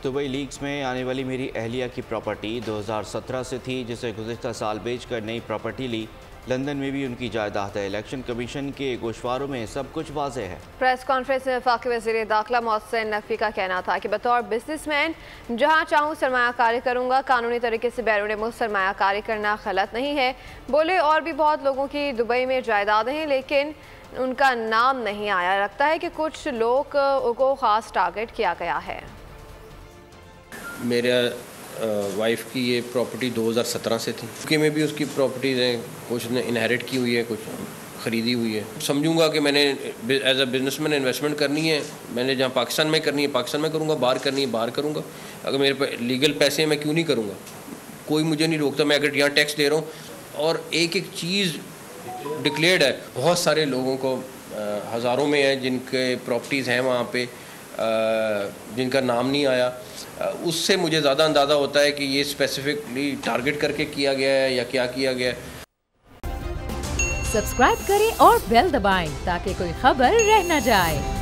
Dubai leaks में आने वाली मेरी अहलिया की प्रॉपर्टी 2017 से थी, जिसे गुज़िश्ता साल बेचकर नई प्रॉपर्टी ली। लंदन में भी उनकी जायदाद है। इलेक्शन कमीशन के गोशवारों में सब कुछ वाज़ेह है। प्रेस कॉन्फ्रेंस में वफाकी वज़ीर दाखिला मोहसिन नकवी का कहना था कि बतौर बिजनेसमैन जहां चाहूँ सरमायाकारी करूँगा, कानूनी तरीके से बैरून मुल्क सरमायाकारी करना गलत नहीं है। बोले और भी बहुत लोगों की दुबई में जायदादें हैं, लेकिन उनका नाम नहीं आया। लगता है कि कुछ लोग को ख़ास टारगेट किया गया है। मेरे वाइफ की ये प्रॉपर्टी 2017 से थी। यूके में भी उसकी प्रॉपर्टीज़ हैं, कुछ ने इनहेरिट की हुई है, कुछ ख़रीदी हुई है। समझूंगा कि मैंने एज अ बिजनेसमैन इन्वेस्टमेंट करनी है, मैंने जहाँ पाकिस्तान में करनी है पाकिस्तान में करूँगा, बाहर करनी है बाहर करूँगा। अगर मेरे पास लीगल पैसे हैं मैं क्यों नहीं करूँगा, कोई मुझे नहीं रोकता। मैं अगर यहाँ टैक्स दे रहा हूँ और एक एक चीज़ डिक्लेयर्ड है, बहुत सारे लोगों को हज़ारों में है जिनके प्रॉपर्टीज़ हैं वहाँ पे, जिनका नाम नहीं आया। उससे मुझे ज़्यादा अंदाज़ा होता है कि ये स्पेसिफिकली टारगेट करके किया गया है या क्या किया गया है। सब्सक्राइब करें और बेल दबाएं ताकि कोई खबर रह न जाए।